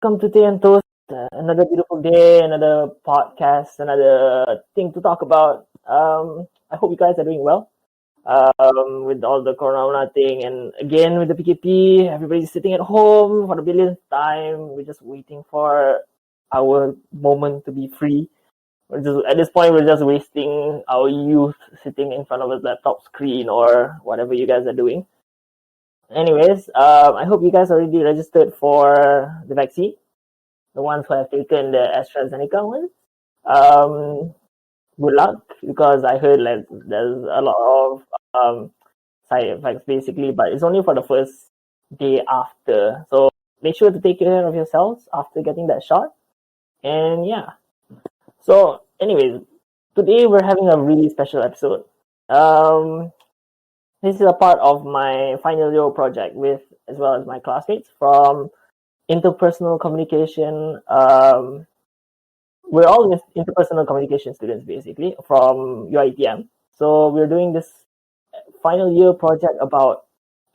come to Tea and Toast. Another beautiful day, another podcast, another thing to talk about. I hope you guys are doing well. With all the corona thing, and again with the PKP, everybody's sitting at home for the billionth time. We're just waiting for our moment to be free. At this point, we're just wasting our youth sitting in front of a laptop screen or whatever you guys are doing. Anyways, I hope you guys already registered for the vaccine. The ones who have taken the AstraZeneca one. Good luck, because I heard like there's a lot of side effects basically, but it's only for the first day after. So make sure to take care of yourselves after getting that shot. And yeah. So anyways, today we're having a really special episode. This is a part of my final year project with as well as my classmates from interpersonal communication. We're all interpersonal communication students basically from UITM. So we're doing this final year project about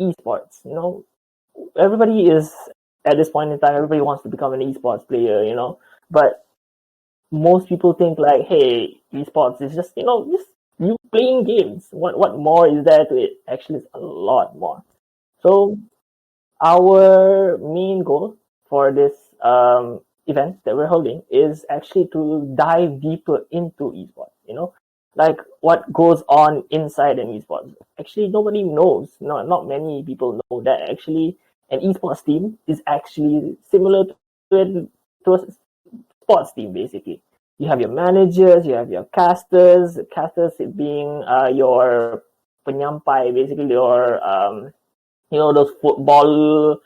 esports. You know, everybody is at this point in time, everybody wants to become an esports player, you know, but most people think like, hey, esports is just, just you playing games. What more is there to it? Actually, it's a lot more. So our main goal for this event that we're holding is actually to dive deeper into esports, like what goes on inside an esports. Actually, nobody knows. Not many people know that actually an esports team is actually similar to a sports team, basically. You have your managers, you have your casters being your penyampai, basically your those football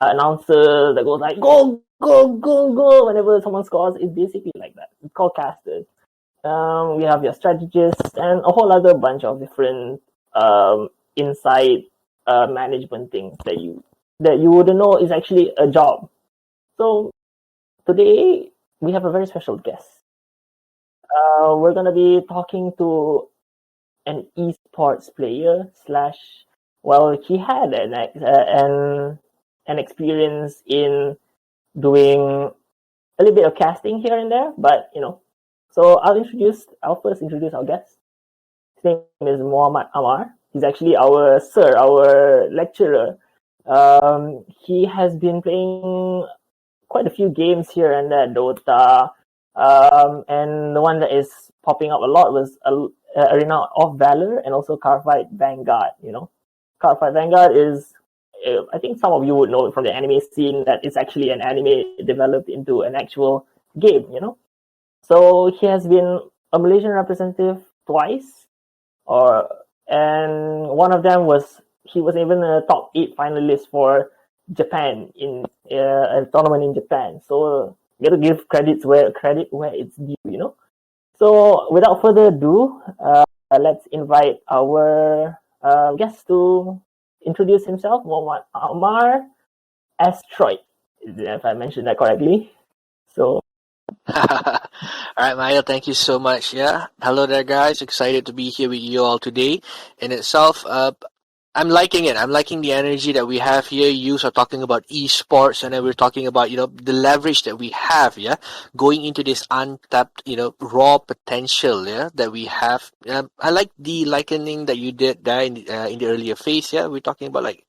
announcers that goes like go go go go whenever someone scores. It's basically like that. It's called casters. We have your strategists and a whole other bunch of different inside management things that you wouldn't know is actually a job. So today we have a very special guest. We're gonna be talking to an esports player slash. Well, he had an experience in doing a little bit of casting here and there, but So I'll first introduce our guest. His name is Muhammad Ammar. He's actually our sir, our lecturer. He has been playing quite a few games here and there, Dota, and the one that is popping up a lot was Arena of Valor and also Cardfight Vanguard. Cardfight Vanguard is, I think some of you would know from the anime scene that it's actually an anime developed into an actual game. So he has been a Malaysian representative twice, and one of them he was even a top 8 finalist for Japan in a tournament in Japan. So you got to give credit where it's due. So without further ado, let's invite our guest to introduce himself. Muhammad Ammar Asteroid, if I mentioned that correctly. So. All right, Maya, thank you so much. Yeah. Hello there, guys. Excited to be here with you all today. In itself, I'm liking it. I'm liking the energy that we have here. You are talking about esports, and then we're talking about, the leverage that we have, yeah, going into this untapped, raw potential, yeah, that we have. I like the likening that you did there in the earlier phase, yeah. We're talking about like,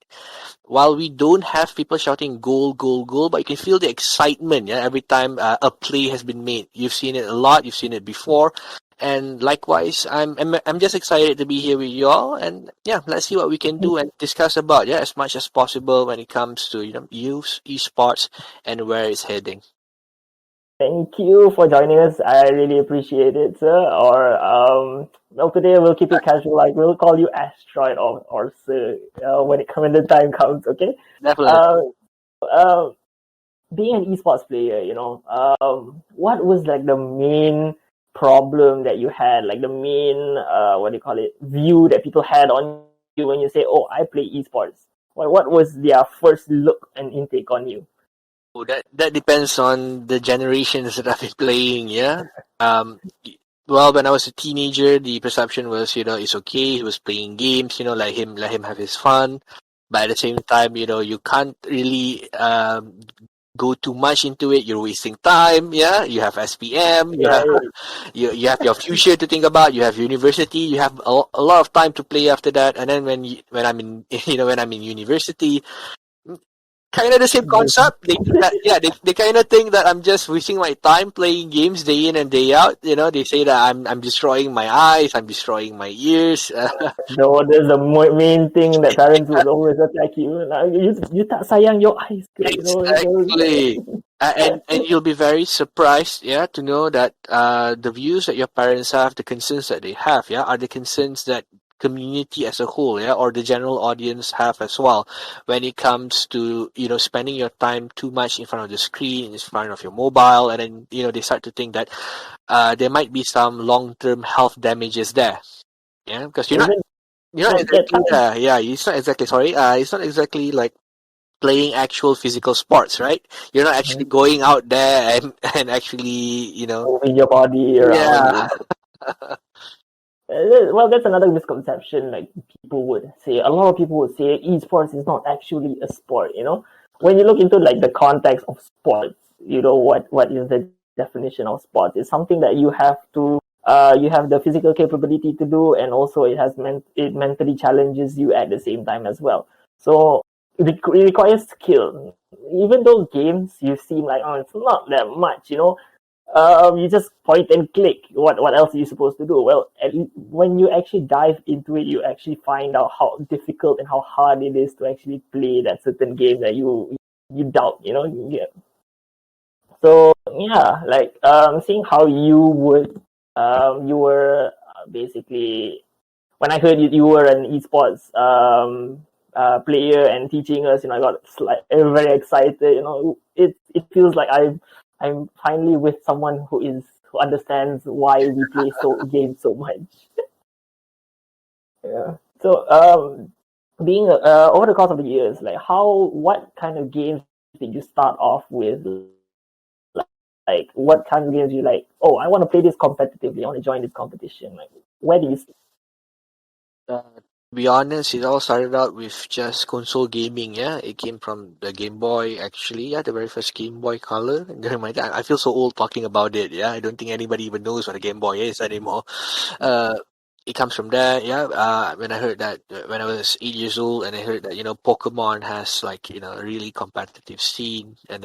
while we don't have people shouting goal, goal, goal, but you can feel the excitement, yeah, every time a play has been made. You've seen it a lot. You've seen it before. And likewise, I'm just excited to be here with you all, and yeah, let's see what we can do and discuss about as much as possible when it comes to youth esports and where it's heading. Thank you for joining us. I really appreciate it, sir. Or well, today we'll keep it casual. Like we'll call you Asteroid or sir when the time comes. Okay. Definitely. Being an esports player, what was like the main problem that you had, like the main view that people had on you when you say, oh, I play esports? What was their first look and intake on you? Oh, that depends on the generations that I've been playing, yeah. Well, when I was a teenager, the perception was, it's okay, he was playing games, let him have his fun. But at the same time, you can't really go too much into it, you're wasting time. Yeah, you have SPM, you have Yeah, you have your future to think about. You have university. You have a lot of time to play after that. And then when I'm in when I'm in university, kind of the same concept. They think that yeah, they kind of think that I'm just wasting my time playing games day in and day out. They say that I'm destroying my eyes, I'm destroying my ears. no, that's the main thing that parents would always attack you. Like, you tak sayang your eyes ke, Exactly. And you'll be very surprised, yeah, to know that the views that your parents have, the concerns that they have, yeah, are the concerns that community as a whole, yeah, or the general audience have as well when it comes to, spending your time too much in front of the screen, in front of your mobile, and then, they start to think that there might be some long-term health damages there. Yeah, because even you're not at that exactly, time. yeah, it's not exactly, sorry, it's not exactly like playing actual physical sports, right? You're not actually going out there and actually, Moving your body around. yeah. Well, that's another misconception. Like people would say, a lot of people would say, esports is not actually a sport. When you look into like the context of sports, what is the definition of sports? It's something that you have the physical capability to do, and also it mentally challenges you at the same time as well. So it requires skill. Even those games, you seem like, oh, it's not that much. You just point and click. What else are you supposed to do? Well, when you actually dive into it, you actually find out how difficult and how hard it is to actually play that certain game that you doubt. Yeah. So yeah, like seeing how you were basically, when I heard you were an esports player and teaching us, I got very excited. It feels like I'm finally with someone who understands why we play games so much. Yeah. So being over the course of the years, like what kind of games did you start off with? Like what kind of games you like? Oh, I want to play this competitively. I want to join this competition. Like where do you? To be honest, it all started out with just console gaming. Yeah, it came from the Game Boy. Actually, yeah, the very first Game Boy Color. During my time, I feel so old talking about it. Yeah, I don't think anybody even knows what a Game Boy is anymore. Uh, it comes from there. Yeah. When I heard that when I was 8 years old, and I heard that Pokemon has like a really competitive scene, and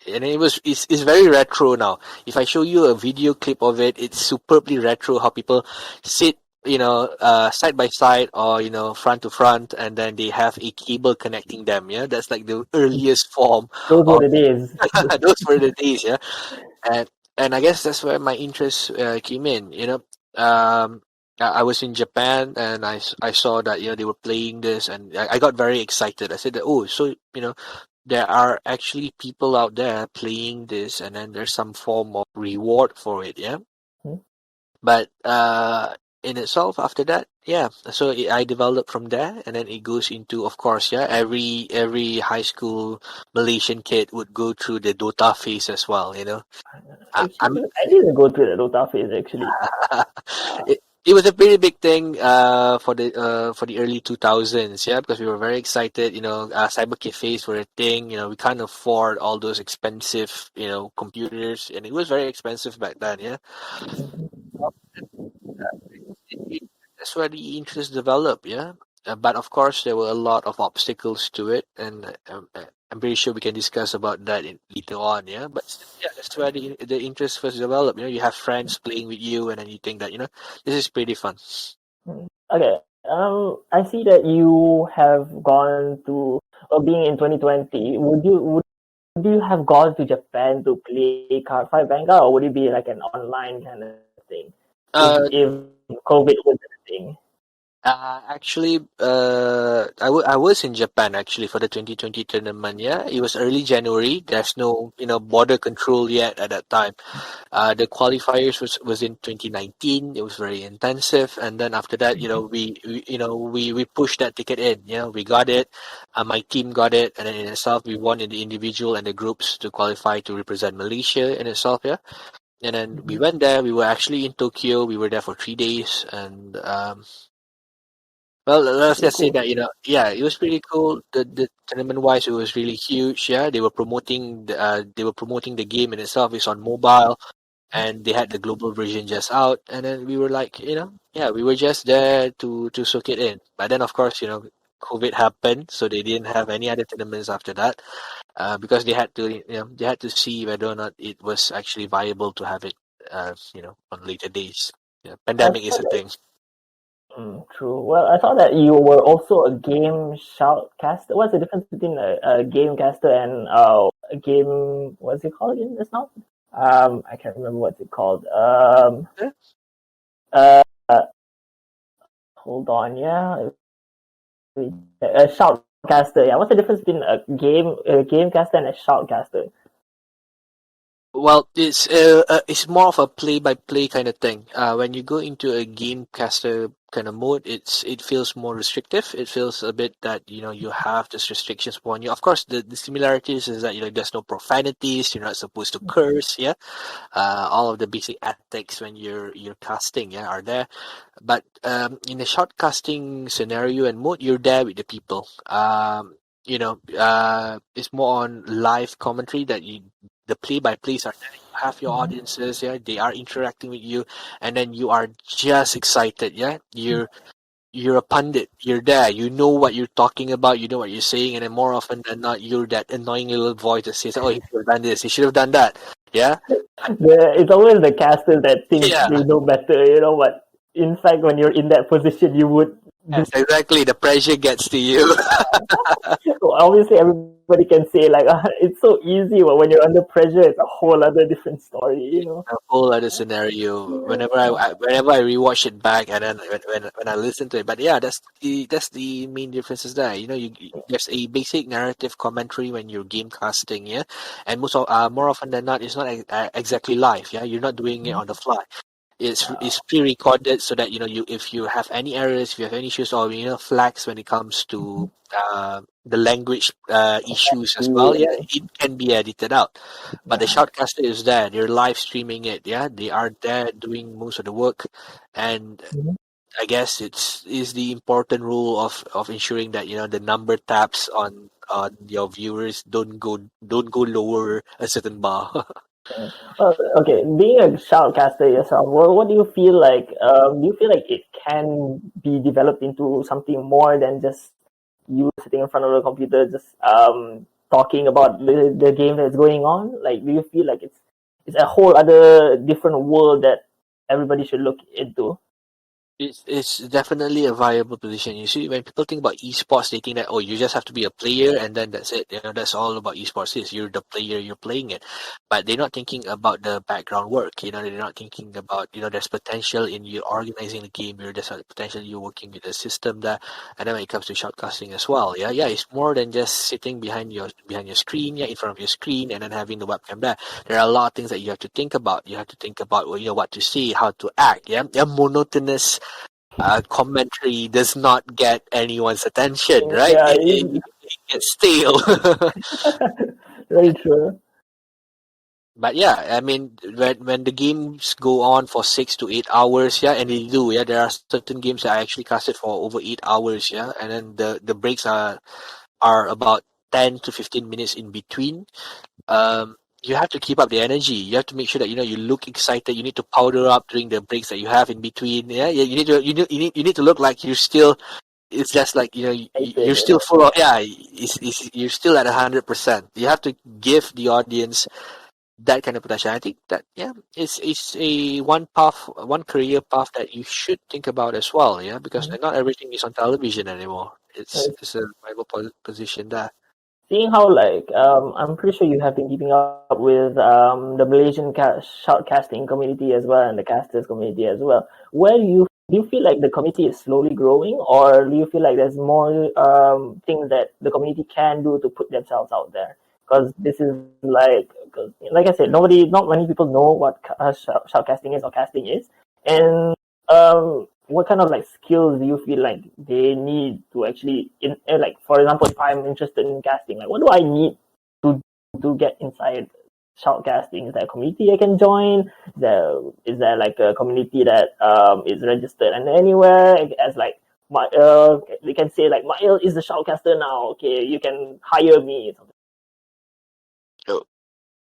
it's very retro now. If I show you a video clip of it, it's superbly retro. How people sit side by side, or front to front, and then they have a cable connecting them. Yeah, that's like the earliest form Those were of the days. those were the days. Yeah, and I guess that's where my interest came in. I was in Japan, and I saw that they were playing this, and I got very excited. I said that, oh, so there are actually people out there playing this, and then there's some form of reward for it. Yeah, but in itself, after that, yeah, so I developed from there, and then it goes into, of course, yeah, every high school Malaysian kid would go through the Dota phase as well. I'm Actually, I didn't go through the Dota phase actually. it was a pretty big thing for the early 2000s, yeah, because we were very excited. Cyber cafes were a thing. We can't afford all those expensive computers, and it was very expensive back then. Yeah, that's where the interest developed. Yeah, but of course there were a lot of obstacles to it, and I'm pretty sure we can discuss about that later on. Yeah, but yeah, that's where the interest first developed. You have friends playing with you, and then you think that this is pretty fun. Okay. I see that you have gone to, being in 2020. Would you have gone to Japan to play Card Fight Vanguard, or would it be like an online kind of thing? Uh, If COVID wasn't a thing. Actually, I was in Japan actually for the 2020 tournament. Yeah, it was early January. There's no border control yet at that time. The qualifiers was in 2019. It was very intensive, and then after that, we pushed that ticket in. We got it. My team got it, and then in itself, we won in the individual and the groups to qualify to represent Malaysia in itself. Yeah, and then we went there. We were actually in Tokyo. We were there for 3 days, and Well, That's let's pretty just say cool. that, yeah, it was pretty cool. The tournament wise, it was really huge. Yeah, they were promoting the game in itself. It's on mobile, and they had the global version just out. And then we were like, yeah, we were just there to soak it in. But then, of course, COVID happened, so they didn't have any other tournaments after that. Because they had to see whether or not it was actually viable to have it, on later days. Yeah, I pandemic is thought a that thing. true. Well, I thought that you were also a game shoutcaster. What's the difference between a game caster and a game? What's it called again? Just now? I can't remember what's it called. Yeah. Uh, hold on. Yeah, a shoutcaster. Yeah, what's the difference between a game caster, and a shoutcaster? Well, it's more of a play-by-play kind of thing. When you go into a game caster kind of mode, it feels more restrictive. It feels a bit that you have these restrictions upon you. Of course, the similarities is that there's no profanities. You're not supposed to curse. Yeah, all of the basic ethics when you're casting, yeah, are there. But in a short casting scenario and mode, you're there with the people. It's more on live commentary that the play by plays are there. You have your Mhm. audiences, yeah, they are interacting with you, and then you are just excited, yeah. You're a pundit. You're there. You know what you're talking about. You know what you're saying, and then more often than not, you're that annoying little voice that says, "Oh, he should have done this. He should have done that." Yeah, It's always the casters that think yeah. they know better, but in fact, when you're in that position, you would do. Yes, exactly. The pressure gets to you. So obviously, everybody can say like, it's so easy, but when you're under pressure, it's a whole other different story. A whole other scenario. Whenever I rewatch it back, and then when I listen to it, but yeah, that's the main differences there. There's a basic narrative commentary when you're game casting, yeah, and more often than not, it's not exactly live. Yeah, you're not doing it on the fly. It's pre-recorded so that you if you have any errors, if you have any issues, or flags when it comes to the language issues as well, yeah, Yeah. it can be edited out. But the Yeah. shoutcaster is there; they're live streaming it. Yeah, they are there doing most of the work, and Mhm. I guess it's is the important rule of ensuring that the number taps on your viewers don't go lower a certain bar. Well, okay, being a shoutcaster yourself, what do you feel like? Do you feel like it can be developed into something more than just you sitting in front of the computer, just talking about the game that's going on? Like, do you feel like it's a whole other different world that everybody should look into? It's definitely a viable position. You see, when people think about esports, they think that you just have to be a player and then that's it. That's all about esports is. You're the player, you're playing it, but they're not thinking about the background work. They're not thinking about there's potential in you organizing the game. There's a potential you working with the system there, and then when it comes to shoutcasting as well, yeah, it's more than just sitting behind your screen, yeah, in front of your screen, and then having the webcam there. There are a lot of things that you have to think about. You have to think about what to say, how to act. Yeah, monotonous commentary does not get anyone's attention, right? Yeah, It gets stale. very true. But yeah, I mean, when the games go on for 6 to 8 hours, yeah, and they do, yeah, there are certain games that I actually casted for over 8 hours, yeah, and then the breaks are about 10 to 15 minutes in between. You have to keep up the energy. You have to make sure that you look excited. You need to powder up during the breaks that you have in between. Yeah, you need to you need to look like you're still. It's just like you're still full of you're still at 100%. You have to give the audience that kind of potential. I think that it's a one career path that you should think about as well. Yeah, because Mhm. not everything is on television anymore. It's Yes. it's a viable position there. Seeing how like I'm pretty sure you have been keeping up with the Malaysian shoutcasting community as well and the casters community as well. Where do you feel like the community is slowly growing, or do you feel like there's more things that the community can do to put themselves out there? Because this is like I said, not many people know what shoutcasting is or casting is, and what kind of like skills do you feel like they need to actually like, for example, if I'm interested in casting, like what do I need to get inside shoutcasting? Is there a community I can join? Is there like a community that is registered and anywhere as like they can say like Mael is the shoutcaster now. Okay, you can hire me. So,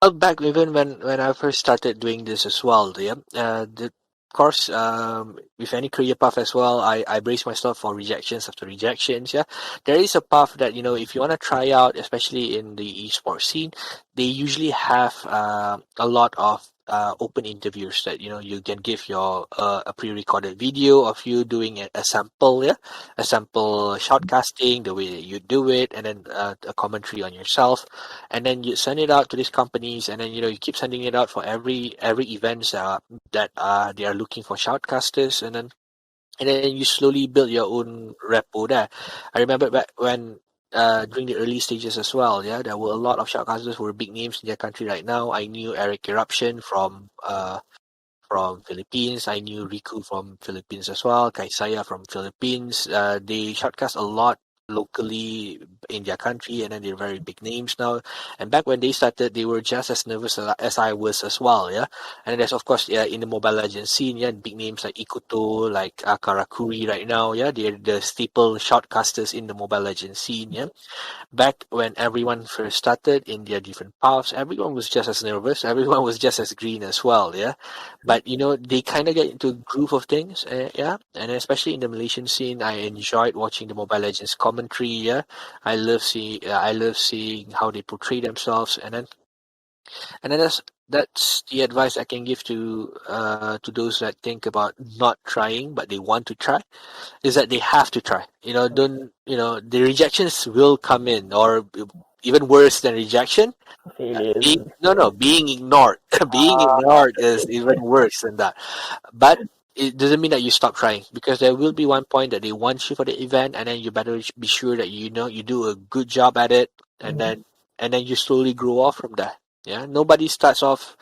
well, back even when I first started doing this as well, yeah. Of course, with any career path as well, I brace myself for rejections after rejections. Yeah, there is a path that if you want to try out, especially in the esports scene, they usually have a lot of open interviews that you can give your a pre-recorded video of you doing a sample, yeah, a sample shoutcasting, the way that you do it, and then a commentary on yourself, and then you send it out to these companies, and then you keep sending it out for every events that they are looking for shoutcasters, and then you slowly build your own repo there. I remember back when during the early stages as well, yeah, there were a lot of shoutcasters who were big names in their country right now. I knew Eric Eruption from Philippines. I knew Riku from Philippines as well, Kaisaya from Philippines. They shotcast a lot locally in their country, and then they're very big names now. And back when they started, they were just as nervous as I was as well, yeah. And then there's of course, yeah, in the Mobile Legends scene, yeah, big names like Ikuto, like Karakuri right now, yeah, they're the staple shoutcasters in the Mobile Legends scene, yeah. Back when everyone first started in their different paths, everyone was just as nervous. Everyone was just as green as well, yeah. But they kind of get into a groove of things, yeah. And especially in the Malaysian scene, I enjoyed watching the Mobile Legends commentary, yeah. I love seeing how they portray themselves, and then that's the advice I can give to those that think about not trying but they want to try, is that they have to try. Don't the rejections will come in, or even worse than rejection, Failures. being ignored. Being ignored is even worse than that. But it doesn't mean that you stop trying, because there will be one point that they want you for the event, and then you better be sure that you do a good job at it, and Mhm. then you slowly grow off from that. Yeah, nobody starts off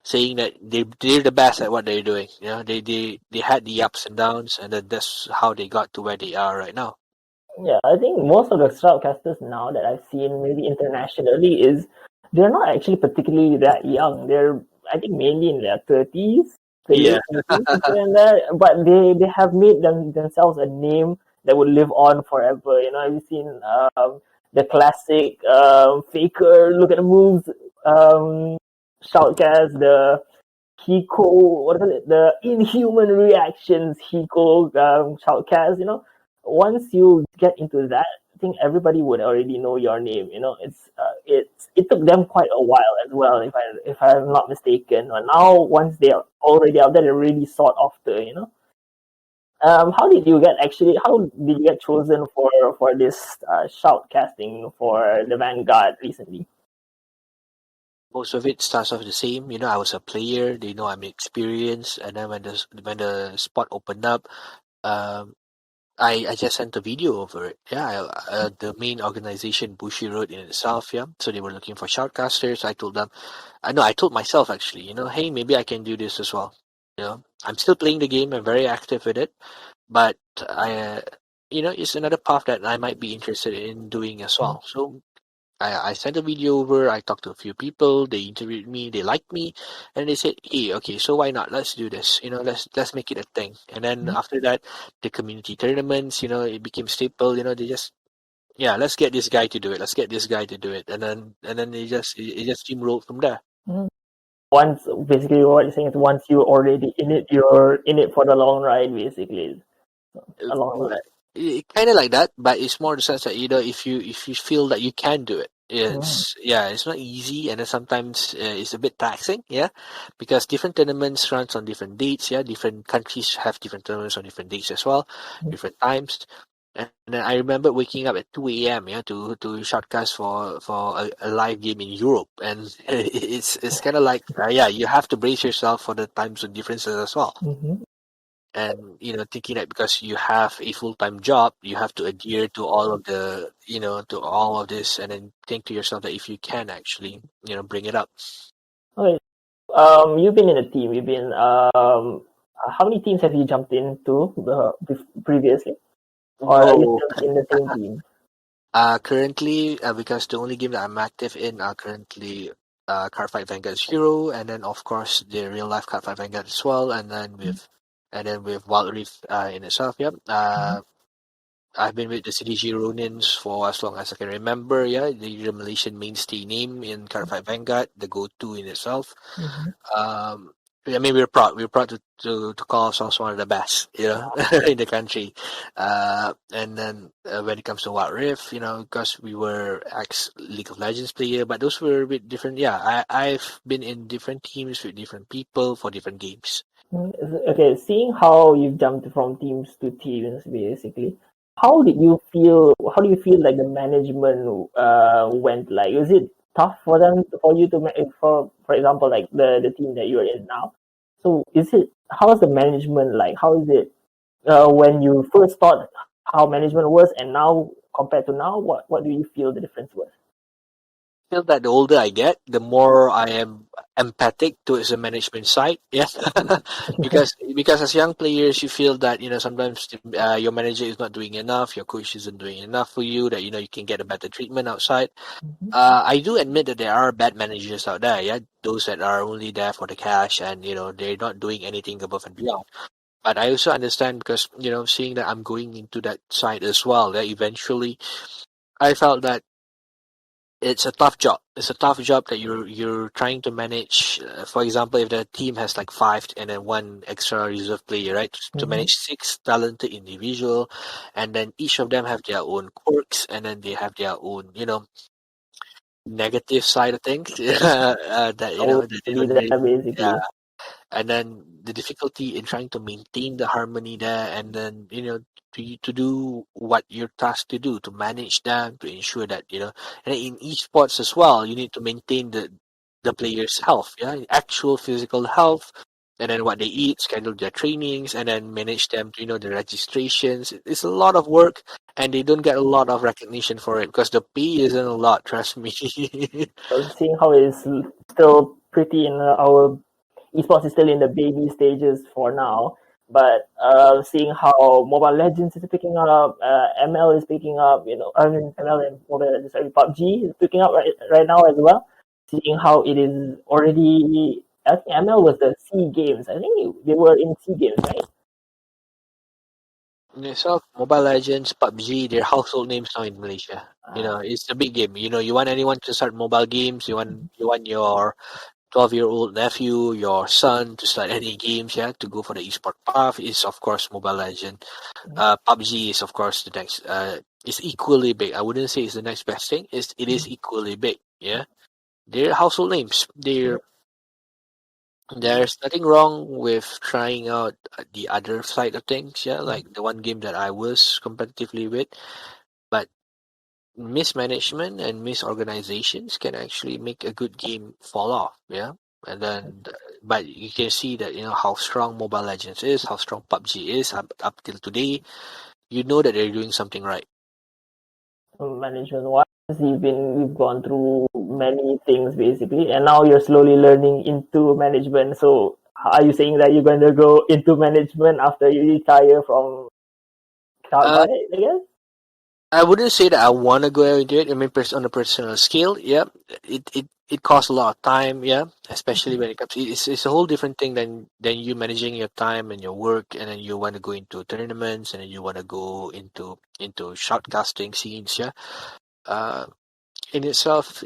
saying that they're the best at what they're doing. They had the ups and downs, and then that's how they got to where they are right now. Yeah, I think most of the shoutcasters now that I've seen, maybe internationally, is they're not actually particularly that young. They're, I think, mainly in their 30s, the Yeah. late 30s, something like that. But they have made themselves a name that will live on forever. Have you seen the classic Faker, look at the moves, shoutcast, the Hiko, what is it? The inhuman reactions Hiko shoutcast. Once you get into that, I think everybody would already know your name. It took them quite a while as well, if I'm not mistaken. But now once they are already out there, they're really sought after. How did you get actually? How did you get chosen for this shoutcasting for the Vanguard recently? Most of it starts off the same. I was a player. They know I'm experienced, and then when the spot opened up, um, I just sent a video over it. Yeah, the main organization Bushi Road in itself. Yeah, so they were looking for shoutcasters. I told them, I know, I told myself actually, hey, maybe I can do this as well. I'm still playing the game. I'm very active with it, but it's another path that I might be interested in doing as well. So I sent a video over. I talked to a few people. They interviewed me. They liked me, and they said, "Hey, okay, so why not? Let's do this. Let's make it a thing." And then after that, the community tournaments. It became staple. They just, yeah, let's get this guy to do it. Let's get this guy to do it, and then it just steamrolled from there. Mhm. Once, basically, what you're saying is once you're already in it, you're in it for the long ride, basically. A long ride. Kind of like that, but it's more the sense that if you feel that you can do it, Mm. it's not easy, and then sometimes it's a bit taxing, yeah, because different tournaments runs on different dates, yeah, different countries have different tournaments on different dates as well, different times. And then I remember waking up at 2 a.m. Yeah, to shotcast for a live game in Europe, and it's kind of like yeah, you have to brace yourself for the time zone differences as well. Mm-hmm. And thinking that because you have a full-time job, you have to adhere to all of the to all of this, and then think to yourself that if you can actually bring it up. Okay. You've been in a team. You've been how many teams have you jumped into previously, or are you Oh, still in the same team? currently, because the only game that I'm active in are currently Cardfight Vanguard Hero, and then of course the real life Cardfight Vanguard as well, and then with Wild Reef in itself. Yep. I've been with the CDG Ronins for as long as I can remember. Yeah, the Malaysian mainstay name in Card Vanguard, the go-to in itself. Mhm. Um, I mean, we're proud. We're proud to call ourselves one of the best, in the country. And then when it comes to Wild Rift, because we were ex League of Legends player, but those were a bit different. Yeah, I've been in different teams with different people for different games. Okay, seeing how you've jumped from teams to teams, basically, how did you feel? How do you feel like the management went? Like, is it tough for them for you to for example, like the team that you're in now? So, is it how is the management like? How is it when you first thought how management was, and now compared to now? What do you feel the difference was? Feel that the older I get, the more I am empathic towards the management side. Yeah, because as young players, you feel that sometimes your manager is not doing enough, your coach isn't doing enough for you. That you can get a better treatment outside. Mhm. I do admit that there are bad managers out there. Yeah, those that are only there for the cash and they're not doing anything above and beyond. But I also understand because seeing that I'm going into that side as well. That eventually I felt that it's a tough job. It's a tough job that you're trying to manage. For example, if the team has like five and then one extra reserve player, right? To Mhm. manage six talented individual, and then each of them have their own quirks, and then they have their own, negative side of things. That Always that to they be don't really. there, Yeah, basically. and then the difficulty in trying to maintain the harmony there, and then to do what you're tasked to do, to manage them, to ensure that and in esports as well, you need to maintain the player's health, yeah, actual physical health, and then what they eat, schedule their trainings, and then manage them to the registrations. It's a lot of work, and they don't get a lot of recognition for it because the pay isn't a lot, trust me. Seeing how it's still pretty in our esports is still in the baby stages for now, but seeing how Mobile Legends is picking up, ML is picking up, I mean ML and Mobile Legends, sorry, PUBG is picking up right now as well. Seeing how it is already, I think ML was the C games. I think they were in C games, right? In itself, Mobile Legends, PUBG, they're household names now in Malaysia. Uh, It's a big game. You want anyone to start mobile games. You want your 12-year-old nephew, your son to start any games. Yeah, to go for the esport path is of course Mobile Legend. PUBG is of course the next. It's equally big. I wouldn't say it's the next best thing. It is equally big. Yeah, they're household names. There's nothing wrong with trying out the other side of things, yeah, like the one game that I was competitively with, but mismanagement and misorganizations can actually make a good game fall off, yeah. And then, but you can see that how strong Mobile Legends is, how strong PUBG is up till today. You know that they're doing something right. Management wise, you've gone through many things basically, and now you're slowly learning into management. So are you saying that you're going to go into management after you retire from Uh, Cloud5, I guess? I wouldn't say that I want to go into it. I mean, on a personal scale, yeah, it costs a lot of time, yeah, especially when it comes. It's a whole different thing than you managing your time and your work, and then you want to go into tournaments, and then you want to go into shotcasting scenes, yeah. Uh, in itself,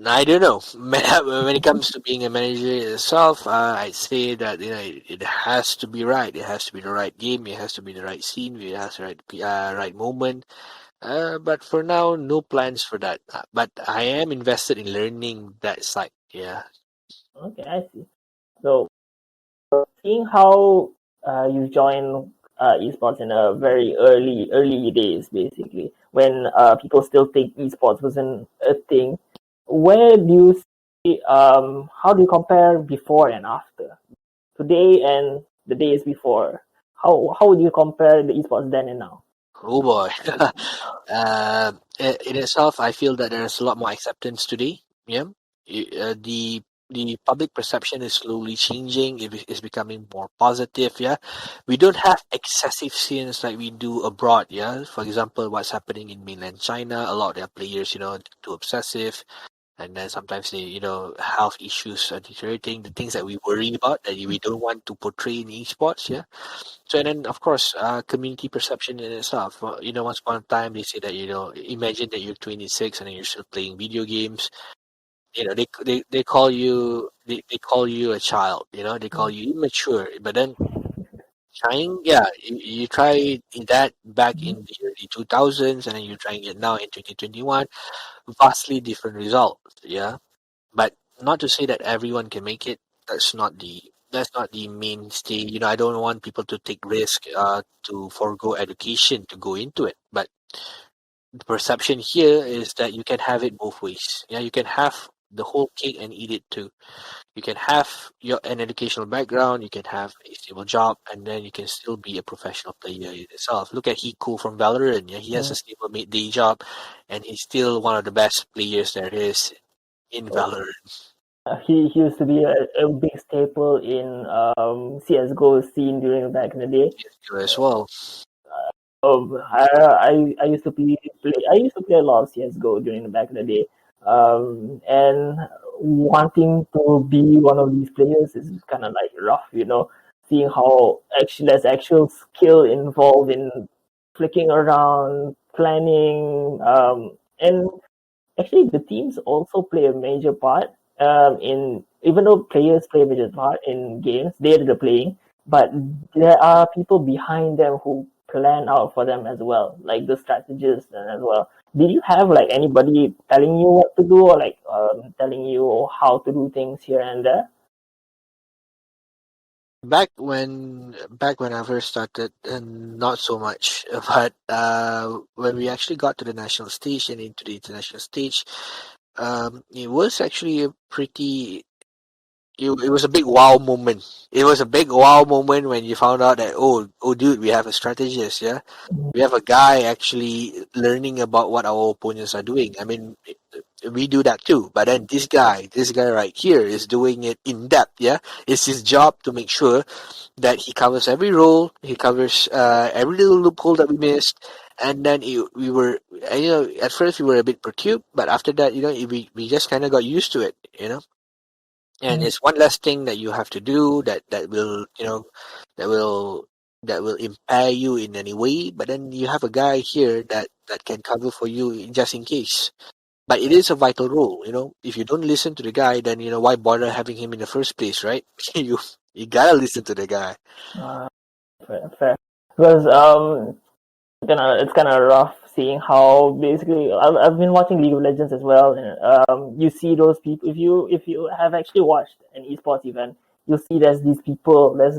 I don't know. When it comes to being a manager itself, I'd say that it has to be right. It has to be the right game. It has to be the right scene. It has the right moment. But for now, no plans for that. But I am invested in learning that side. Yeah. Okay, I see. So seeing how you joined esports in a very early days, basically, when people still think esports wasn't a thing, where do you see, how do you compare before and after? Today and the days before, how would you compare the esports then and now? Oh boy. In itself, I feel that there's a lot more acceptance today. Yeah. The public perception is slowly changing. It's becoming more positive. Yeah. We don't have excessive sins like we do abroad. Yeah. For example, what's happening in mainland China, a lot of their players, too obsessive. and then sometimes they, health issues are deteriorating, the things that we worry about that we don't want to portray in esports. Yeah. So, and then of course, community perception in itself. Well, once upon a time they say that, imagine that you're 26 and then you're still playing video games. They call you, they call you a child. They call you immature. But then trying, yeah, you try that back in the early 2000s, and then you're trying it now in 2021. Vastly different results. Yeah. But not to say that everyone can make it. That's not the mainstay. I don't want people to take risk to forego education to go into it. But the perception here is that you can have it both ways. Yeah, you can have the whole cake and eat it too. You can have an educational background, you can have a stable job, and then you can still be a professional player itself. Look at Hiku from Valorant. Yeah, he has a stable day job, and he's still one of the best players there is in Valorant. He used to be a big staple in CS:GO scene during back in the day. You as well. I used to play I used to play a lot of CS:GO during the back in the day, and wanting to be one of these players is kind of like rough, seeing how actually there's actual skill involved in flicking around, planning, and actually the teams also play a major part in even though players play a major part in games, they're the playing, but there are people behind them who plan out for them as well, like the strategists and as well. Did you have like anybody telling you what to do or like telling you how to do things here and there? Back when I first started, not so much. But when we actually got to the national stage and into the international stage, it was actually a pretty. It was a big wow moment. It was a big wow moment when you found out that, oh dude, we have a strategist. Yeah, we have a guy actually learning about what our opponents are doing. I mean, we do that too, but then this guy right here is doing it in depth. Yeah, it's his job to make sure that he covers every role, he covers every little loophole that we missed, and then we were, at first we were a bit perturbed, but after that, we just kind of got used to it. And Mm. it's one less thing that you have to do that will, that will that will impair you in any way. But then you have a guy here that can cover for you just in case. But it is a vital role. If you don't listen to the guy, then why bother having him in the first place, right? You gotta listen to the guy. Uh, fair. Because it's kind of rough seeing how basically I've been watching League of Legends as well, and you see those people. If you have actually watched an esports event, you'll see there's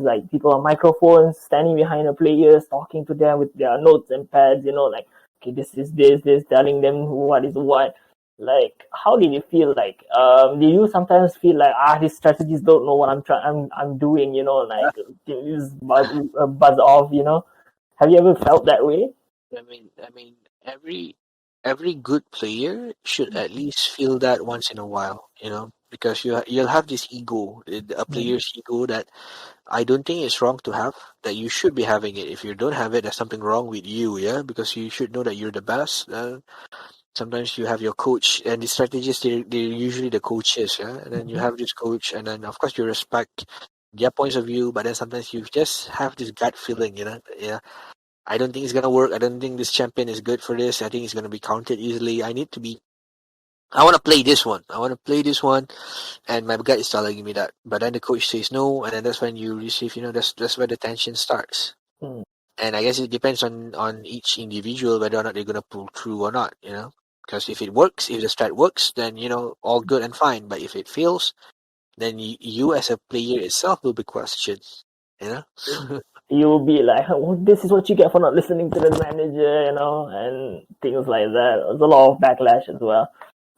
like people on microphones standing behind the players, talking to them with their notes and pads. Like, okay, this is this, telling them what is what. Like, how did you feel like? Do you sometimes feel like these strategists don't know what I'm doing? Like just buzz off. Have you ever felt that way? I mean, every good player should at least feel that once in a while, because you'll have this ego, a Mm. player's ego that I don't think it's wrong to have. That you should be having it. If you don't have it, there's something wrong with you, yeah. Because you should know that you're the best. Sometimes you have your coach, and the strategists they're usually the coaches, yeah. And then you have this coach, and then of course you respect their points of view, but then sometimes you just have this gut feeling. Yeah. I don't think it's gonna work. I don't think this champion is good for this. I think it's gonna be counted easily. I want to play this one. I want to play this one, and my gut is telling me that. But then the coach says no, and then that's when you receive. That's where the tension starts. Mm. And I guess it depends on each individual whether or not they're gonna pull through or not. Because if it works, if the strat works, then all good and fine. But if it fails, then you as a player itself will be questioned. You know. You'll be like, oh, this is what you get for not listening to the manager, and things like that. There's a lot of backlash as well.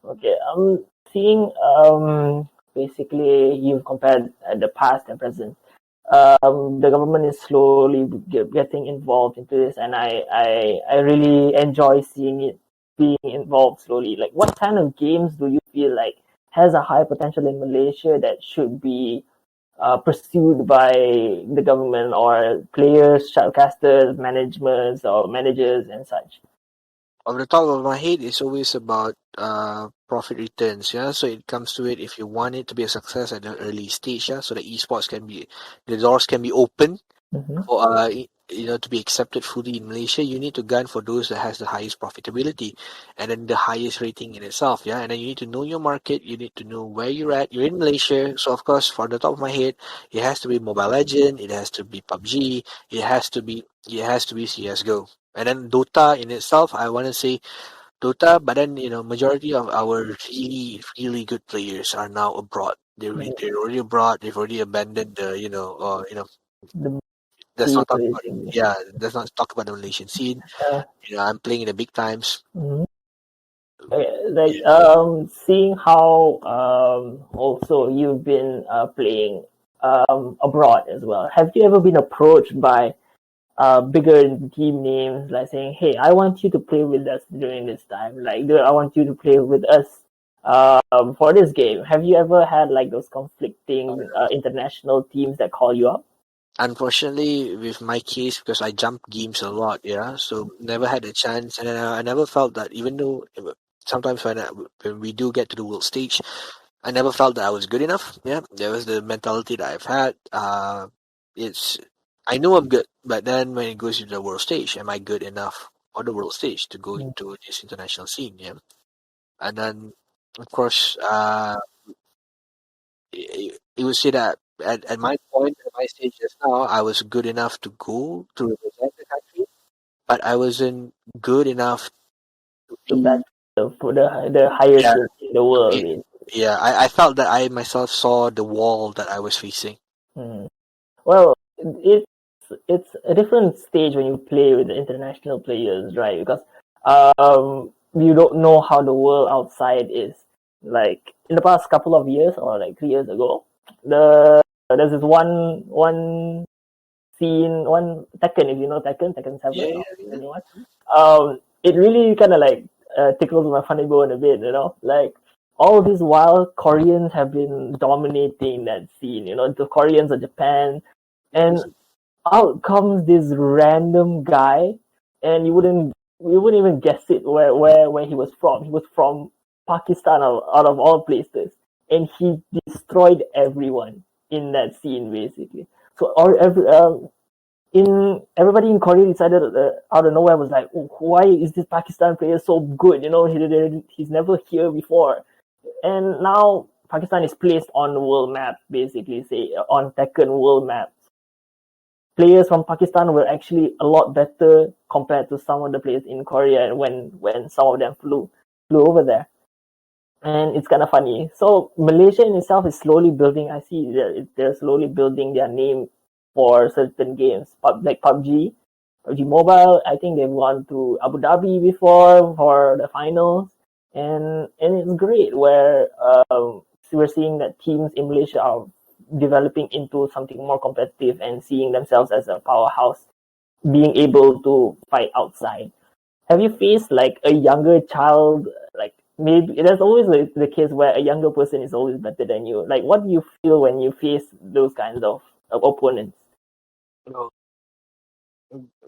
Okay, seeing basically you've compared the past and present. The government is slowly getting involved into this, and I really enjoy seeing it being involved slowly. Like, what kind of games do you feel like has a high potential in Malaysia that should be pursued by the government or players, shoutcasters, managements, or managers and such? off the top of my head, it's always about profit returns. Yeah, so it comes to it, if you want it to be a success at an early stage. Yeah, so the esports can be, the doors can be open Mm-hmm. for to be accepted fully in Malaysia. You need to gun for those that has the highest profitability and then the highest rating in itself. Yeah, and then you need to know your market. You need to know where you're at. You're in Malaysia, so of course, for the top of my head, it has to be Mobile Legend. It has to be PUBG. It has to be CS:GO. And then Dota in itself, I want to say Dota, but then majority of our really really good players are now abroad. They're already abroad. They've already abandoned the The let's scene, not talk about, basically. yeah, let's not talk about the Malaysian scene. Uh, I'm playing in the big times. mhm. Like Yeah. seeing how also you've been playing abroad as well. Have you ever been approached by bigger team names like saying, "Hey, I want you to play with us during this time. Like, I want you to play with us for this game." Have you ever had like those conflicting international teams that call you up? Unfortunately, with my case, because I jump games a lot, yeah, so never had a chance, and I never felt that, even though sometimes when we do get to the world stage, I never felt that I was good enough. Yeah, that was the mentality that I've had. It's I know I'm good, but then when it goes to the world stage, am I good enough on the world stage to go Mm. into this international scene? Yeah, and then of course, you would say that at my point, at my stage just now, I was good enough to go to represent the country, but I wasn't good enough to To bat be. for the highest Yeah, in the to world. be. Yeah, I felt that I myself saw the wall that I was facing. Mm. Well, it's a different stage when you play with the international players, right? Because you don't know how the world outside is. Like in the past couple of years, or like 3 years ago, there's this one scene, one Tekken, if you know Tekken Yeah, 7 or yeah, yeah. anyone. It really kind of like tickles my funny bone a bit, like all this while Koreans have been dominating that scene, the Koreans or Japan, and out comes this random guy, and you wouldn't even guess it where he was from. He was from Pakistan, out of all places, and he destroyed everyone in that scene basically. So everybody in Korea decided out of nowhere was like, "Oh, why is this Pakistan player so good? He's never here before." And now Pakistan is placed on the world map, basically, say on Tekken world map. Players from Pakistan were actually a lot better compared to some of the players in Korea when some of them flew over there. And it's kind of funny. So Malaysia in itself is slowly building. I see they're slowly building their name for certain games, like PUBG Mobile. I think they've gone to Abu Dhabi before for the finals, and it's great where we're seeing that teams in Malaysia are developing into something more competitive and seeing themselves as a powerhouse, being able to fight outside. Have you faced like a younger child? Like maybe there's always the case where a younger person is always better than you. Like what do you feel when you face those kinds of opponents? No.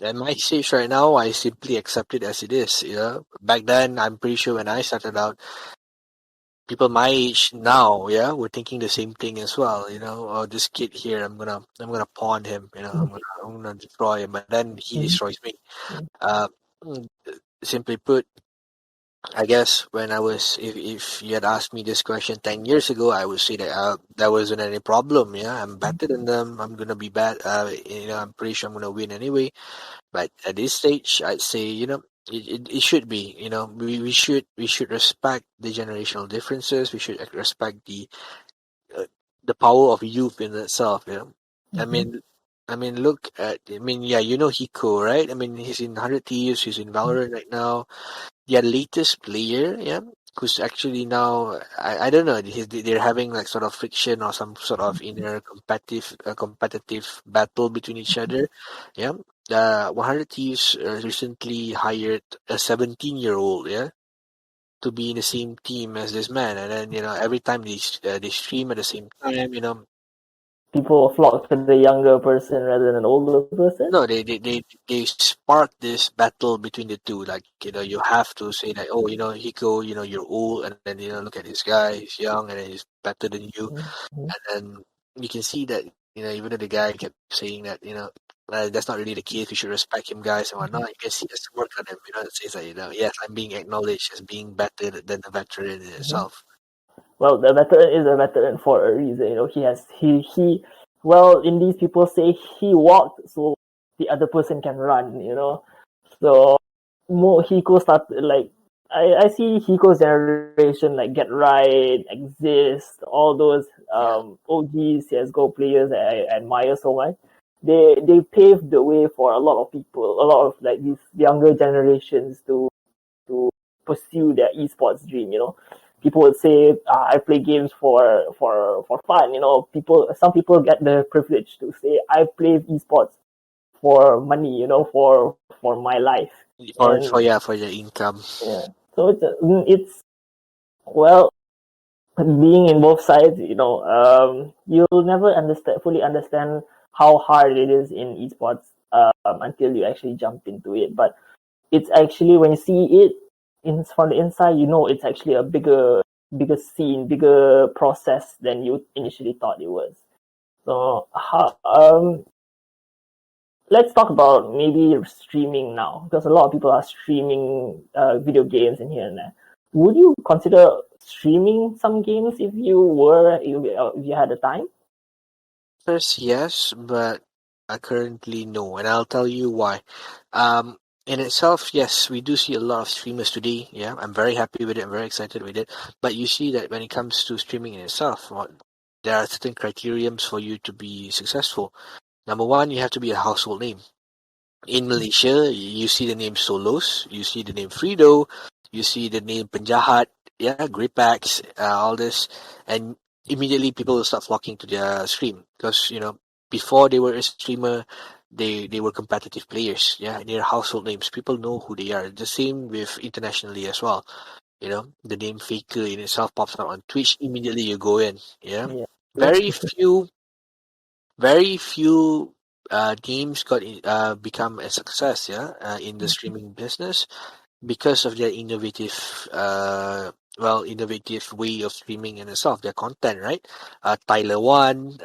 At my stage right now, I simply accept it as it is. Back then, I'm pretty sure when I started out, people my age now, yeah, were thinking the same thing as well. Oh, this kid here, I'm gonna pawn him. I'm gonna destroy him, but then he Mhm. destroys me. Uh, mm, Simply put, I guess when I was, if you had asked me this question 10 years ago, I would say that that wasn't any problem. Yeah, I'm better than them. I'm gonna be bad. I'm pretty sure I'm gonna win anyway. But at this stage, I'd say, it should be. We should respect the generational differences. We should respect uh, the power of youth in itself. I Mhm. mean, look at. Yeah, Hiko, right? He's in 100 Thieves. He's in Valorant right now. Their latest player, yeah, who's actually now, I don't know, they're having like sort of friction or some sort of inner competitive battle between each other. Yeah, the 100 Thieves recently hired a 17-year-old, yeah, to be in the same team as this man, and then every time they stream at the same time, people flock to the younger person rather than an older person. No, they spark this battle between the two. Like, you have to say that, oh, Hiko, you're old, and then, look at this guy, he's young, and then he's better than you. Mm-hmm. And then you can see that, even though the guy kept saying that, that's not really the case, we should respect him, guys, and whatnot. You can see the smirk on him, it says that, yes, I'm being acknowledged as being better than the veteran in Mm-hmm. itself. Well, the veteran is a veteran for a reason. He. Well, in these people say he walked so the other person can run. So more Hiko started like I see Hiko's generation like Get Right, Exist, all those Yeah. OG CS:GO players that I admire so much. They paved the way for a lot of people, a lot of like these younger generations to pursue their esports dream. People would say, I play games for fun. Some people get the privilege to say, I play esports for money. For my life. And For your income. yeah, so it's well, being in both sides. You'll never fully understand how hard it is in esports until you actually jump into it. But it's actually when you see it from the inside, it's actually a bigger scene, bigger process than you initially thought it was. So, let's talk about maybe streaming now, because a lot of people are streaming video games and here and there. Would you consider streaming some games if you had the time? First, yes, but currently no, and I'll tell you why. In itself, yes, we do see a lot of streamers today. Yeah, I'm very happy with it. I'm very excited with it. But you see that when it comes to streaming in itself, there are certain criteriums for you to be successful. Number one, you have to be a household name. In Malaysia, you see the name Solos, you see the name Frido, you see the name Penjahat, yeah, Gripax, all this, and immediately people will start flocking to their stream because before they were a streamer, they were competitive players, yeah, they're household names. People know who they are. The same with internationally as well. The name Faker in itself pops up on Twitch. Immediately you go in, yeah. Yeah. Very few very few games become a success, yeah, in the streaming business because of their innovative way of streaming in itself, their content, right? Tyler One,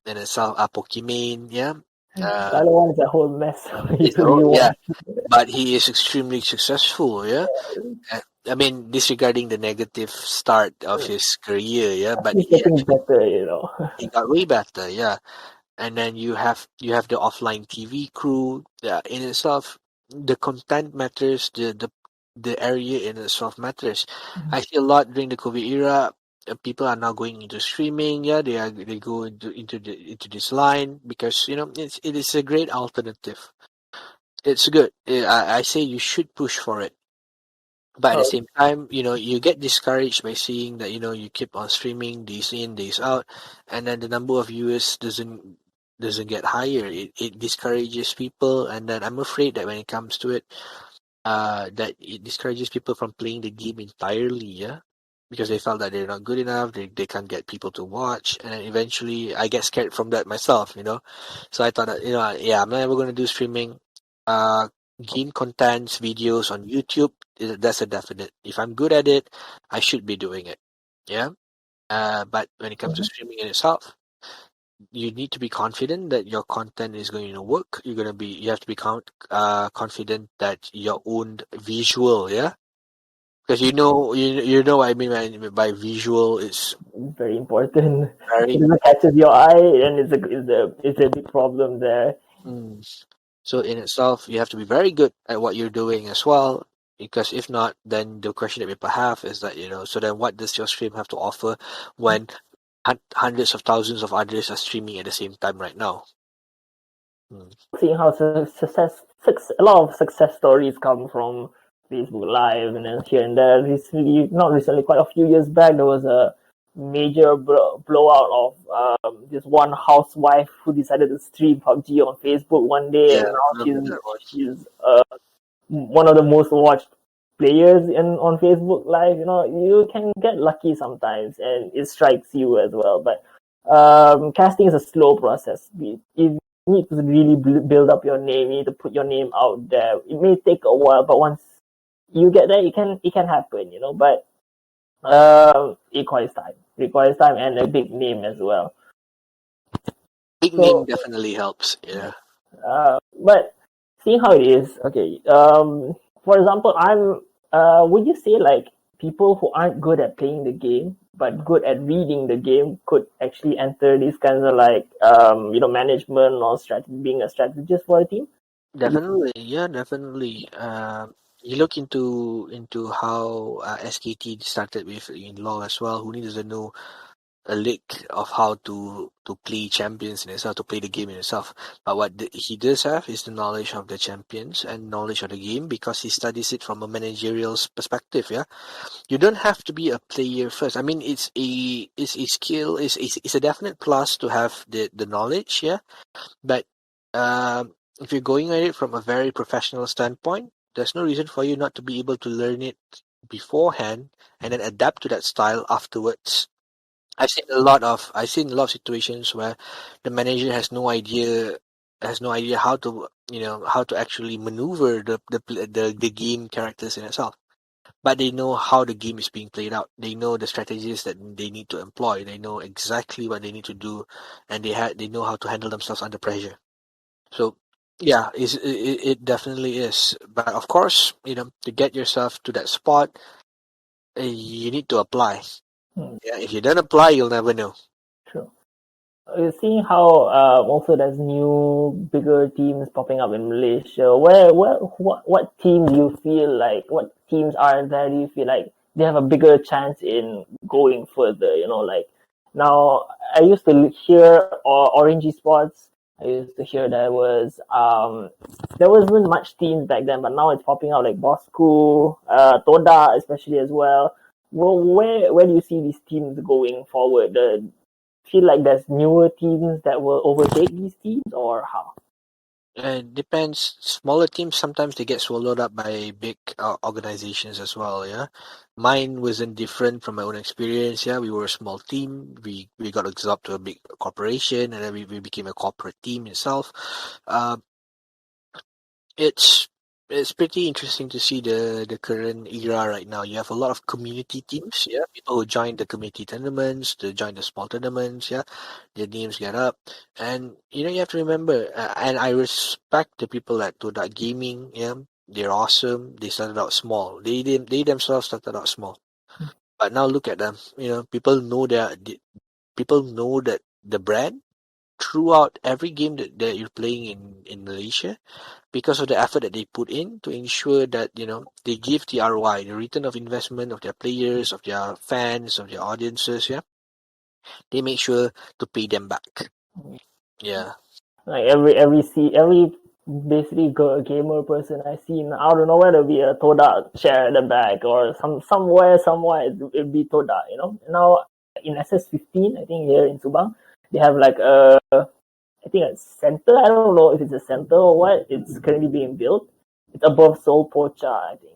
in itself, Pokimane, yeah. Uh, Tyler One is a whole mess. yeah, You but he is extremely successful, yeah. Uh, I mean, disregarding the negative start of his career, yeah, but He's getting better. he got way better, yeah. And then you have the offline TV crew. Yeah, in itself, the content matters. The area in itself matters. I see a lot during the COVID era. People are now going into streaming. Yeah, they go into this line because it is a great alternative. It's good. I say you should push for it. But at the Oh, same time, you get discouraged by seeing that, you keep on streaming days in, days out, and then the number of viewers doesn't get higher. It discourages people, and then I'm afraid that when it comes to it, that it discourages people from playing the game entirely, yeah. Because they felt that they're not good enough, they can't get people to watch, and then eventually I get scared from that myself. So I thought that, yeah, I'm never gonna do streaming. Uh, Game contents, videos on YouTube, that's a definite. If I'm good at it, I should be doing it. Yeah. But when it comes to mhm. streaming in itself, you need to be confident that your content is going to work. You have to be confident that your own visual, yeah, because you know what I mean by visual. It's Very important. very If it catches your eye, and it's a big problem there. important. So in itself, you have to be very good at what you're doing as well. Because if not, then the question that people have is that, so then what does your stream have to offer when hundreds of thousands of others are streaming at the same time right now? Hmm. Seeing how a lot of success stories come from Facebook Live, and then here and there. Recently, not recently, quite a few years back, there was a major blowout of this one housewife who decided to stream PUBG on Facebook one day, Yeah, and now I remember that one. she's one of the most watched players on Facebook Live. You can get lucky sometimes, and it strikes you as well. But casting is a slow process. You need to really build up your name. You need to put your name out there. It may take a while, but once you get there, it can happen, But it requires time and a big name as well. Big name So, definitely helps. Yeah. but seeing how it is, okay. For example, I'm. Would you say like people who aren't good at playing the game but good at reading the game could actually enter these kinds of like management or strategy, being a strategist for a team? Definitely, yeah, definitely. You look into how SKT started with in law as well. Who needs to know a lick of how to play champions in itself, to play the game in itself. But what he does have is the knowledge of the champions and knowledge of the game because he studies it from a managerial perspective. Yeah, you don't have to be a player first. I mean, it's a skill. It's a definite plus to have the knowledge. Yeah, but if you're going at it from a very professional standpoint, there's no reason for you not to be able to learn it beforehand and then adapt to that style afterwards. I've seen a lot of situations where the manager has no idea how to actually maneuver the game characters in itself. But they know how the game is being played out. They know the strategies that they need to employ. They know exactly what they need to do, and they know how to handle themselves under pressure. So yeah, it definitely is. But of course, to get yourself to that spot, you need to apply. Hmm, Yeah, if you don't apply, you'll never know. true. Seeing how also there's new bigger teams popping up in Malaysia. What team do you feel like? What teams are there? Do you feel like they have a bigger chance in going further? Like now I used to hear Orange Sports. I used to hear there wasn't much teams back then, but now it's popping out like Bosco, Toda especially as well. Well, where do you see these teams going forward? Feel like there's newer teams that will overtake these teams, or how? It depends. Smaller teams sometimes they get swallowed up by big organizations as well. Yeah, mine wasn't different from my own experience. Yeah, we were a small team. We got absorbed to a big corporation, and then we became a corporate team itself. Uh, It's it's pretty interesting to see the current era right now. You have a lot of community teams, yeah, people who join the community tournaments, to join the small tournaments, yeah, their names get up, and you have to remember, and I respect the people that do that gaming, yeah, they're awesome. They started out small. They themselves started out small, but now look at them. People know that the brand throughout every game that you're playing in Malaysia because of the effort that they put in to ensure that they give the ROI, the return of investment of their players, of their fans, of their audiences. Yeah, they make sure to pay them back. Yeah, Like every basically gamer person I see out of nowhere there'll be a Toda share at the back, or somewhere it'll be Toda. Now in SS15, I think here in Subang, they have like I think a center. I don't know if it's a center or what. It's currently being built. It's above Sol Pocha, I think.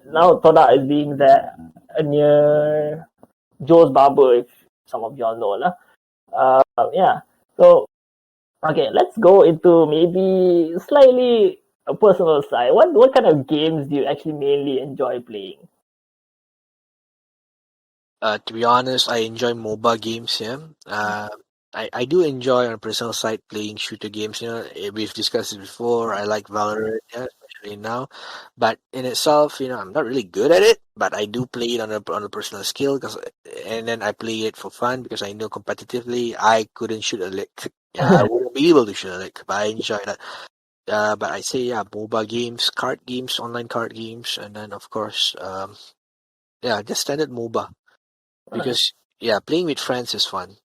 Now Toda is being there near Joe's Barber, if some of y'all know lah. Yeah. So okay, let's go into maybe slightly a personal side. What kind of games do you actually mainly enjoy playing? to be honest, I enjoy MOBA games. Yeah, I do enjoy on a personal side playing shooter games. We've discussed it before. I like Valorant, yeah, especially now. But in itself, I'm not really good at it. But I do play it on a personal skill and then I play it for fun because I know competitively I couldn't shoot a lick. Yeah, I wouldn't be able to shoot a lick, but I enjoy that. But I say yeah, MOBA games, card games, online card games, and then of course, yeah, just standard MOBA. Uh, Because yeah, playing with friends is fun.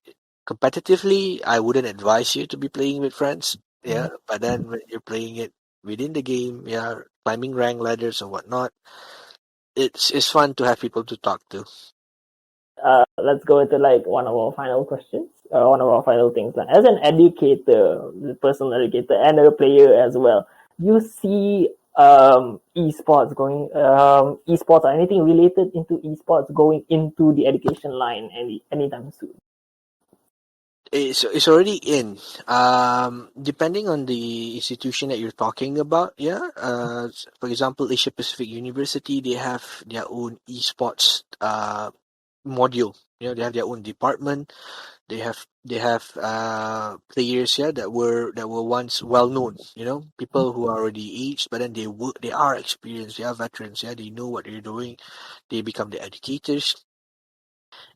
Competitively, I wouldn't advise you to be playing with friends. Yeah, but then when you're playing it within the game, yeah, climbing rank ladders and whatnot, it's fun to have people to talk to. let's go into like one of our final questions, or one of our final things. Like, as an educator, the personal educator, and a player as well, you see esports or anything related into esports going into the education line anytime soon? It's already in. Depending on the institution that you're talking about, yeah. For example, Asia Pacific University, they have their own esports module. You know, they have their own department. They have players, yeah, that were once well known. You know, people who are already aged, but then they are experienced. They are veterans. Yeah, they know what they're doing. They become the educators,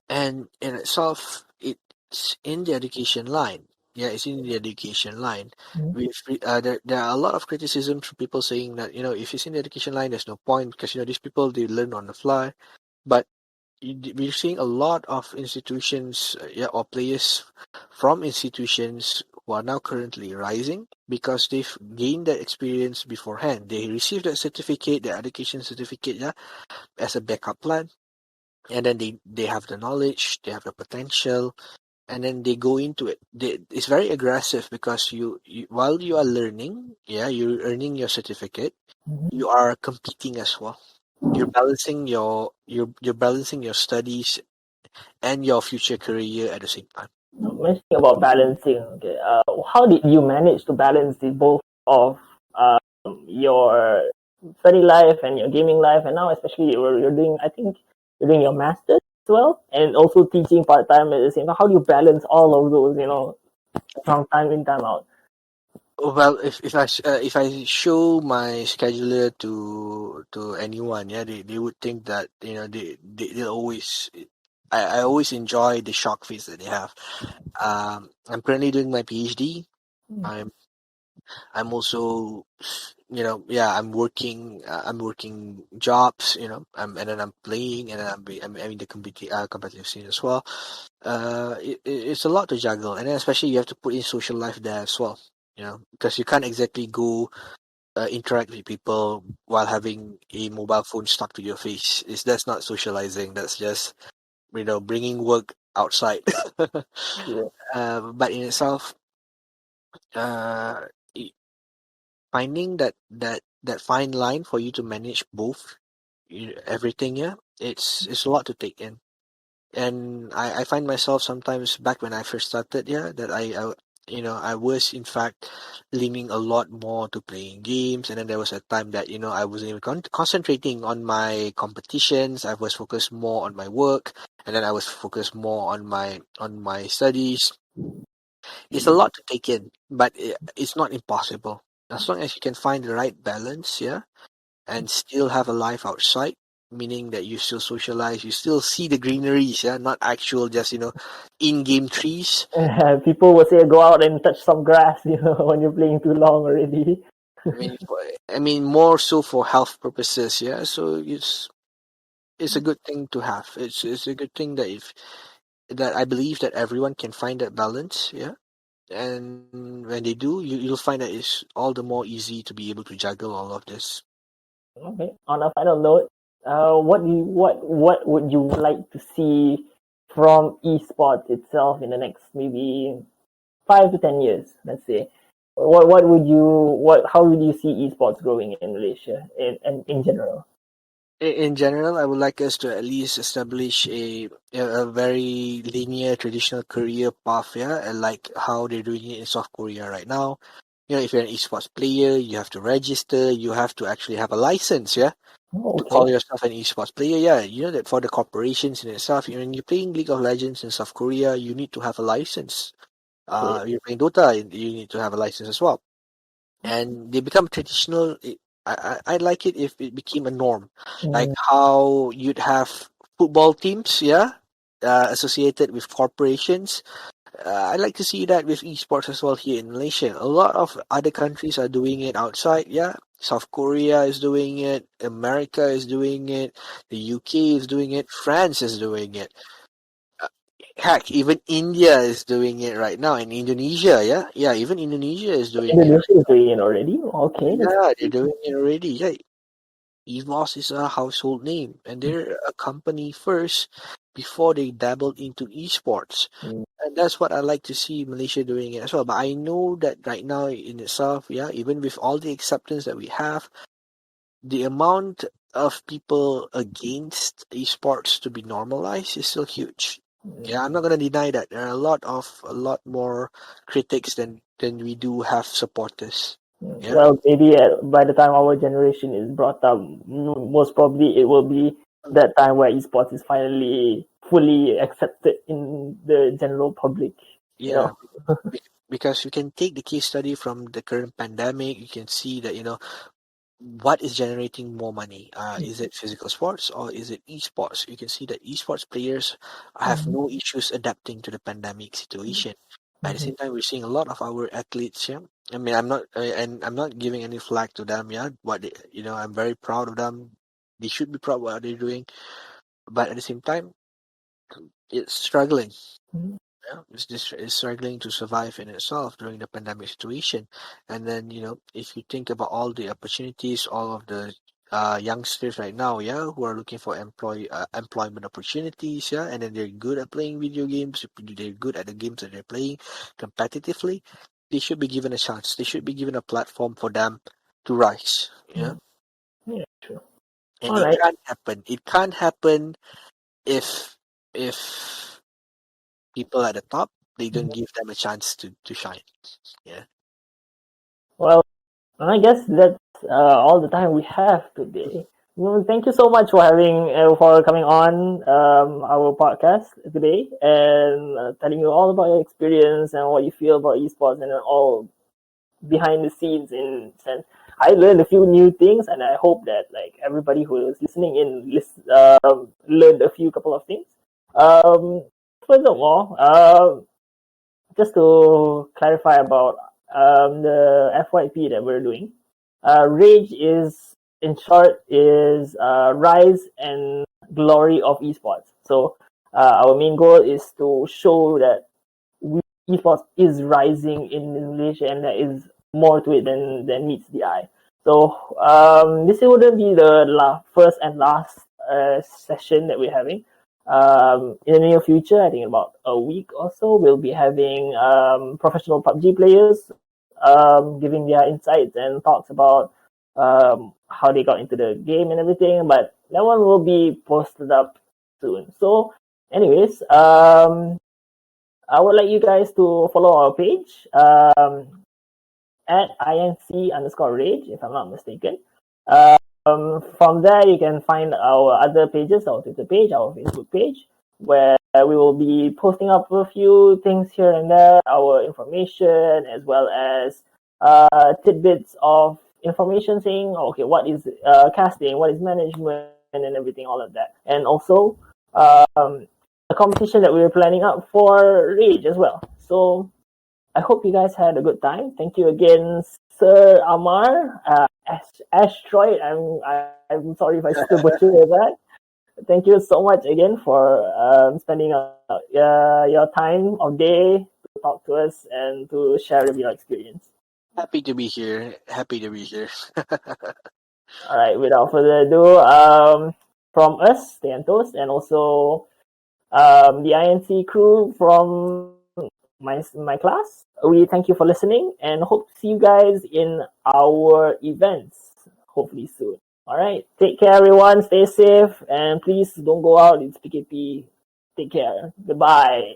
and in itself, it's in the education line. Yeah, it's in the education line. Mhm. There are a lot of criticisms from people saying that, if it's in the education line, there's no point because, these people, they learn on the fly. But we're seeing a lot of institutions, yeah, or players from institutions who are now currently rising because they've gained that experience beforehand. They received that certificate, the education certificate, yeah, as a backup plan, and then they have the knowledge, they have the potential, and then they go into it. It's very aggressive because while you are learning, yeah, you're earning your certificate, Mhm. you are competing as well. You're balancing your studies and your future career at the same time. Mentioning about balancing, okay, how did you manage to balance the both of your study life and your gaming life, and now especially you're doing, I think you're doing your masters as well, and also teaching part time at the same time. How do you balance all of those? From time in time out. Well, if I show my scheduler to anyone, yeah, they would think that, they'll always. I always enjoy the shock face that they have. I'm currently doing my PhD. I'm I'm also, yeah, I'm working jobs, and then I'm playing, and then I'm in the competitive scene as well. It's a lot to juggle, and then especially you have to put in social life there as well. Because you can't exactly go interact with people while having a mobile phone stuck to your face. That's not socializing. That's just bringing work outside. Yeah. But in itself, uh, finding that fine line for you to manage both, everything, yeah, it's a lot to take in. And I find myself sometimes back when I first started, yeah, that I was in fact leaning a lot more to playing games, and then there was a time that I wasn't even concentrating on my competitions. I was focused more on my work, and then I was focused more on my studies. It's a lot to take in, but it's not impossible. As long as you can find the right balance, yeah, and still have a life outside, meaning that you still socialize, you still see the greeneries, yeah, not actual just, in-game trees. People will say go out and touch some grass, when you're playing too long already. I mean, more so for health purposes, yeah. So it's a good thing to have. It's a good thing that I believe that everyone can find that balance, yeah. And when they do, you'll find that it's all the more easy to be able to juggle all of this. Okay. On a final note, what would you like to see from esports itself in the next maybe 5 to 10 years? Let's say. What would you what How would you see esports growing in Malaysia in general? In general, I would like us to at least establish a very linear traditional career path, yeah, and like how they're doing it in South Korea right now. If you're an esports player, you have to register, you have to actually have a license, yeah, Oh, to okay. call yourself an esports player. Yeah, you know that for the corporations in itself, when you're playing League of Legends in South Korea, you need to have a license. Okay. You're playing Dota, you need to have a license as well. And they become traditional. I like it if it became a norm, like Mm, how you'd have football teams, yeah, associated with corporations. I'd like to see that with esports as well here in Malaysia. A lot of other countries are doing it outside, yeah. South Korea is doing it, America is doing it, the UK is doing it, France is doing it. Uh, Heck, even India is doing it right now, and Indonesia, yeah, yeah, even Indonesia is doing it. Indonesia is doing it already. Okay, that's Yeah, they're doing it already. Yeah, EVOS is a household name, and they're a company first before they dabbled into esports. mm, And that's what I like to see Malaysia doing it as well. But I know that right now in itself, yeah, even with all the acceptance that we have, the amount of people against esports to be normalized is still huge. Yeah, I'm not gonna deny that there are a lot more critics than we do have supporters. Yeah. Well, maybe by the time our generation is brought up, most probably it will be that time where esports is finally fully accepted in the general public. You Yeah, know. because you can take the case study from the current pandemic. You can see that what is generating more money. Is it physical sports or is it esports? You can see that esports players have Mhm. no issues adapting to the pandemic situation. At the Mhm. same time, we're seeing a lot of our athletes. Yeah, I mean, I'm not giving any flag to them. Yeah, I'm very proud of them. They should be proud of what they're doing, but at the same time, it's struggling. Mhm. Yeah, it's struggling to survive in itself during the pandemic situation. And then, if you think about all the opportunities, all of the youngsters right now, yeah, who are looking for employment opportunities, yeah, and then they're good at playing video games, they're good at the games that they're playing competitively, they should be given a chance. They should be given a platform for them to rise, yeah. Mhm. Yeah, true. And All it right. can't happen. It can't happen if if people at the top they don't give them a chance to shine. Yeah. Well, I guess that's all the time we have today. Well, thank you so much for coming on our podcast today and telling you all about your experience and what you feel about esports and all behind the scenes in sense. I learned a few new things, and I hope that like everybody who is listening in learned a few couple of things. Um, Furthermore, just to clarify about the FYP that we're doing, Rage is in short is rise and glory of esports. So our main goal is to show that esports is rising in Malaysia, and there is more to it than meets the eye. So this wouldn't be the first and last session that we're having. In the near future, I think about a week or so, we'll be having professional PUBG players giving their insights and talks about how they got into the game and everything. But that one will be posted up soon. So, anyways, I would like you guys to follow our page at inc_rage, if I'm not mistaken. From there, you can find our other pages, our Twitter page, our Facebook page, where we will be posting up a few things here and there, our information, as well as tidbits of information saying, okay, what is casting, what is management, and everything, all of that. And also, a competition that we were planning out for Rage as well. So I hope you guys had a good time. Thank you again, Sir Ammar. Asteroid. I'm sorry if I still butchered that. Thank you so much again for spending your time of day to talk to us and to share your experience. Happy to be here. Happy to be here. All right. Without further ado, from us, the Antos, and also the INC crew from my class. We thank you for listening and hope to see you guys in our events hopefully soon. All right, take care, everyone. Stay safe and please don't go out. It's PKP. Take care. Goodbye.